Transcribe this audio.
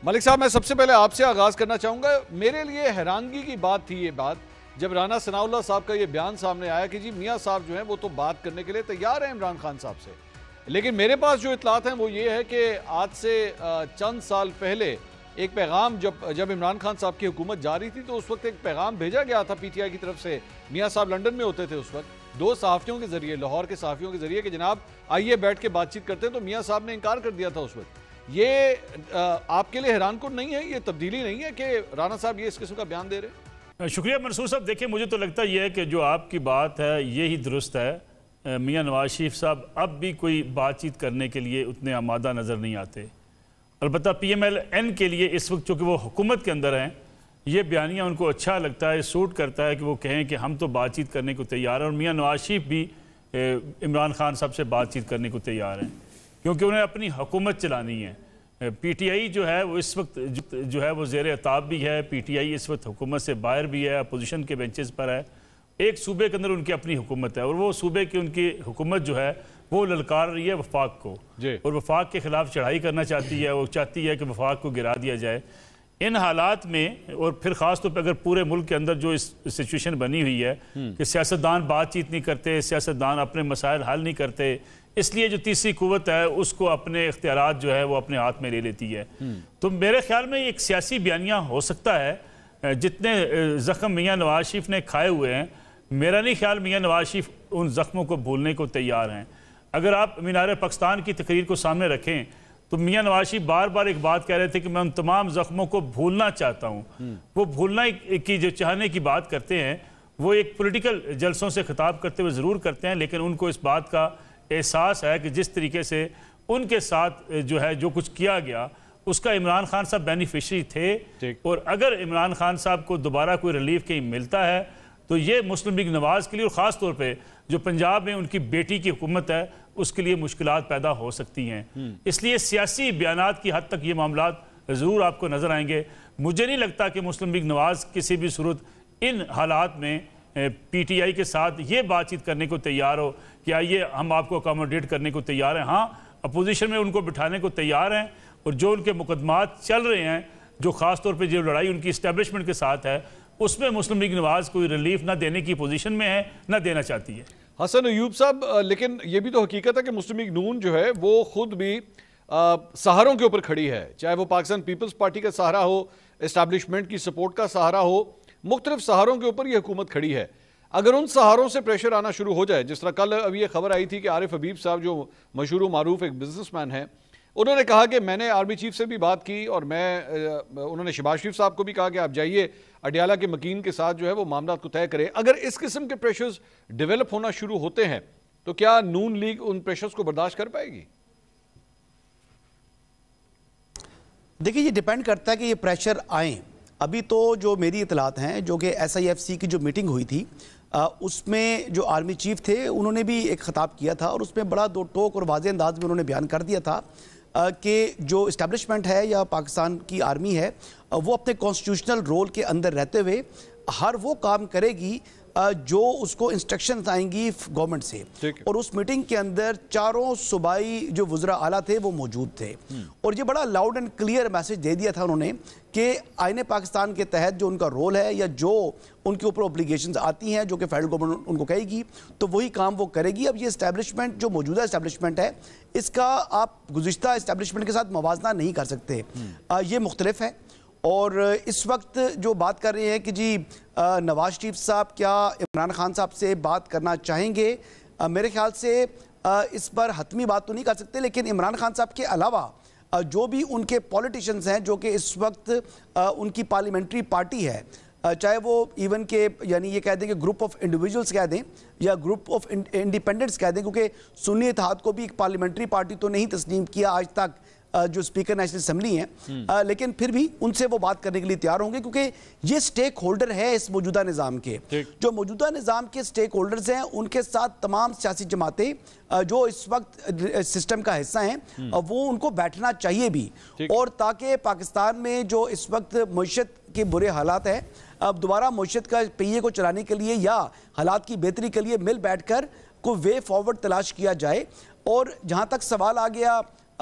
ملک صاحب، میں سب سے پہلے آپ سے آغاز کرنا چاہوں گا. میرے لیے حیرانگی کی بات تھی یہ بات جب رانا ثناء اللہ صاحب کا یہ بیان سامنے آیا کہ جی میاں صاحب جو ہیں وہ تو بات کرنے کے لیے تیار ہیں عمران خان صاحب سے، لیکن میرے پاس جو اطلاعات ہیں وہ یہ ہے کہ آج سے چند سال پہلے ایک پیغام جب عمران خان صاحب کی حکومت جاری تھی تو اس وقت ایک پیغام بھیجا گیا تھا پی ٹی آئی کی طرف سے. میاں صاحب لنڈن میں ہوتے تھے اس وقت، 2 صحافیوں کے ذریعے، لاہور کے صحافیوں کے ذریعے کہ جناب آئیے بیٹھ کے بات چیت کرتے ہیں، تو میاں صاحب نے انکار کر دیا تھا اس وقت. یہ آپ کے لیے حیران کن نہیں ہے؟ یہ تبدیلی نہیں ہے کہ رانا صاحب یہ اس قسم کا بیان دے رہے ہیں؟ شکریہ منصور صاحب. دیکھیں مجھے تو لگتا یہ ہے کہ جو آپ کی بات ہے یہی درست ہے. میاں نواز شریف صاحب اب بھی کوئی بات چیت کرنے کے لیے اتنے آمادہ نظر نہیں آتے. البتہ پی ایم ایل این کے لیے اس وقت چونکہ وہ حکومت کے اندر ہیں، یہ بیانیہ ان کو اچھا لگتا ہے، سوٹ کرتا ہے کہ وہ کہیں کہ ہم تو بات چیت کرنے کو تیار ہیں. اور میاں نواز شریف بھی عمران خان صاحب سے بات چیت کرنے کو تیار ہیں کیونکہ انہیں اپنی حکومت چلانی ہے. پی ٹی آئی جو ہے وہ اس وقت جو ہے وہ زیر عتاب بھی ہے. پی ٹی آئی اس وقت حکومت سے باہر بھی ہے، اپوزیشن کے بینچز پر ہے. ایک صوبے کے اندر ان کی اپنی حکومت ہے اور وہ صوبے کی ان کی حکومت جو ہے وہ للکار رہی ہے وفاق کو، اور وفاق کے خلاف چڑھائی کرنا چاہتی ہے. وہ چاہتی ہے کہ وفاق کو گرا دیا جائے. ان حالات میں اور پھر خاص طور پہ اگر پورے ملک کے اندر جو اس سچویشن بنی ہوئی ہے کہ سیاستدان بات چیت نہیں کرتے، سیاستدان اپنے مسائل حل نہیں کرتے، اس لیے جو تیسری قوت ہے اس کو اپنے اختیارات جو ہے وہ اپنے ہاتھ میں لے لیتی ہے. تو میرے خیال میں ایک سیاسی بیانیہ ہو سکتا ہے. جتنے زخم میاں نواز شریف نے کھائے ہوئے ہیں، میرا نہیں خیال میاں نواز شریف ان زخموں کو بھولنے کو تیار ہیں. اگر آپ مینار پاکستان کی تقریر کو سامنے رکھیں تو میاں نواز شریف بار بار ایک بات کہہ رہے تھے کہ میں ان تمام زخموں کو بھولنا چاہتا ہوں. وہ بھولنا کی جو چاہنے کی بات کرتے ہیں وہ ایک پولیٹیکل جلسوں سے خطاب کرتے ہوئے ضرور کرتے ہیں، لیکن ان کو اس بات کا احساس ہے کہ جس طریقے سے ان کے ساتھ جو ہے جو کچھ کیا گیا اس کا عمران خان صاحب بینیفیشری تھے. اور اگر عمران خان صاحب کو دوبارہ کوئی ریلیف کہیں ملتا ہے تو یہ مسلم لیگ نواز کے لیے اور خاص طور پہ جو پنجاب میں ان کی بیٹی کی حکومت ہے اس کے لیے مشکلات پیدا ہو سکتی ہیں. اس لیے سیاسی بیانات کی حد تک یہ معاملات ضرور آپ کو نظر آئیں گے. مجھے نہیں لگتا کہ مسلم لیگ نواز کسی بھی صورت ان حالات میں پی ٹی آئی کے ساتھ یہ بات چیت کرنے کو تیار ہو کہ آئیے ہم آپ کو اکاموڈیٹ کرنے کو تیار ہیں. ہاں، اپوزیشن میں ان کو بٹھانے کو تیار ہیں اور جو ان کے مقدمات چل رہے ہیں، جو خاص طور پہ جو لڑائی ان کی اسٹیبلشمنٹ کے ساتھ ہے، اس میں مسلم لیگ نواز کوئی ریلیف نہ دینے کی پوزیشن میں ہے، نہ دینا چاہتی ہے. حسن ایوب صاحب، لیکن یہ بھی تو حقیقت ہے کہ مسلم لیگ نون جو ہے وہ خود بھی سہاروں کے اوپر کھڑی ہے، چاہے وہ پاکستان پیپلز پارٹی کا سہارا ہو، اسٹیبلشمنٹ کی سپورٹ کا سہارا ہو، مختلف سہاروں کے اوپر یہ حکومت کھڑی ہے. اگر ان سہاروں سے پریشر آنا شروع ہو جائے، جس طرح کل ابھی یہ خبر آئی تھی کہ عارف حبیب صاحب جو مشہور و معروف ایک بزنس مین ہیں، انہوں نے کہا کہ میں نے آرمی چیف سے بھی بات کی اور انہوں نے شہباز شریف صاحب کو بھی کہا کہ آپ جائیے اڈیالہ کے مکین کے ساتھ جو ہے وہ معاملات کو طے کرے. اگر اس قسم کے پریشرز ڈیولپ ہونا شروع ہوتے ہیں تو کیا نون لیگ ان پریشرز کو برداشت کر پائے گی؟ دیکھیں، یہ ڈیپینڈ کرتا ہے کہ یہ پریشر آئیں. ابھی تو جو میری اطلاعات ہیں جو کہ ایس آئی ایف سی کی جو میٹنگ ہوئی تھی اس میں جو آرمی چیف تھے انہوں نے بھی ایک خطاب کیا تھا اور اس میں بڑا دو ٹوک اور واضح انداز میں انہوں نے بیان کر دیا تھا کہ جو اسٹیبلشمنٹ ہے یا پاکستان کی آرمی ہے وہ اپنے کانسٹیٹیوشنل رول کے اندر رہتے ہوئے ہر وہ کام کرے گی جو اس کو انسٹرکشنز آئیں گی گورنمنٹ سے. اور اس میٹنگ کے اندر چاروں صوبائی جو وزراء اعلیٰ تھے وہ موجود تھے اور یہ بڑا لاؤڈ اینڈ کلیئر میسج دے دیا تھا انہوں نے کہ آئین پاکستان کے تحت جو ان کا رول ہے یا جو ان کے اوپر اوبلیگیشنز آتی ہیں جو کہ فیڈرل گورنمنٹ ان کو کہے گی تو وہی کام وہ کرے گی. اب یہ اسٹیبلشمنٹ جو موجودہ اسٹیبلشمنٹ ہے اس کا آپ گزشتہ اسٹیبلشمنٹ کے ساتھ موازنہ نہیں کر سکتے، یہ مختلف ہے. اور اس وقت جو بات کر رہے ہیں کہ جی نواز شریف صاحب کیا عمران خان صاحب سے بات کرنا چاہیں گے، میرے خیال سے اس پر حتمی بات تو نہیں کر سکتے، لیکن عمران خان صاحب کے علاوہ جو بھی ان کے پولیٹیشنز ہیں جو کہ اس وقت ان کی پارلیمنٹری پارٹی ہے، چاہے وہ ایون کہ یعنی یہ کہہ دیں کہ گروپ آف انڈیویجولز کہہ دیں یا گروپ آف انڈیپینڈنٹس کہہ دیں، کیونکہ سنی اتحاد کو بھی ایک پارلیمنٹری پارٹی تو نہیں تسلیم کیا آج تک جو اسپیکر نیشنل اسمبلی ہیں، لیکن پھر بھی ان سے وہ بات کرنے کے لیے تیار ہوں گے کیونکہ یہ سٹیک ہولڈر ہے اس موجودہ نظام کے. جو موجودہ نظام کے سٹیک ہولڈرز ہیں ان کے ساتھ تمام سیاسی جماعتیں جو اس وقت سسٹم کا حصہ ہیں وہ ان کو بیٹھنا چاہیے بھی، اور تاکہ پاکستان میں جو اس وقت معیشت کے برے حالات ہیں اب دوبارہ معیشت کا پہیے کو چلانے کے لیے یا حالات کی بہتری کے لیے مل بیٹھ کر کوئی وے فارورڈ تلاش کیا جائے. اور جہاں تک سوال آ گیا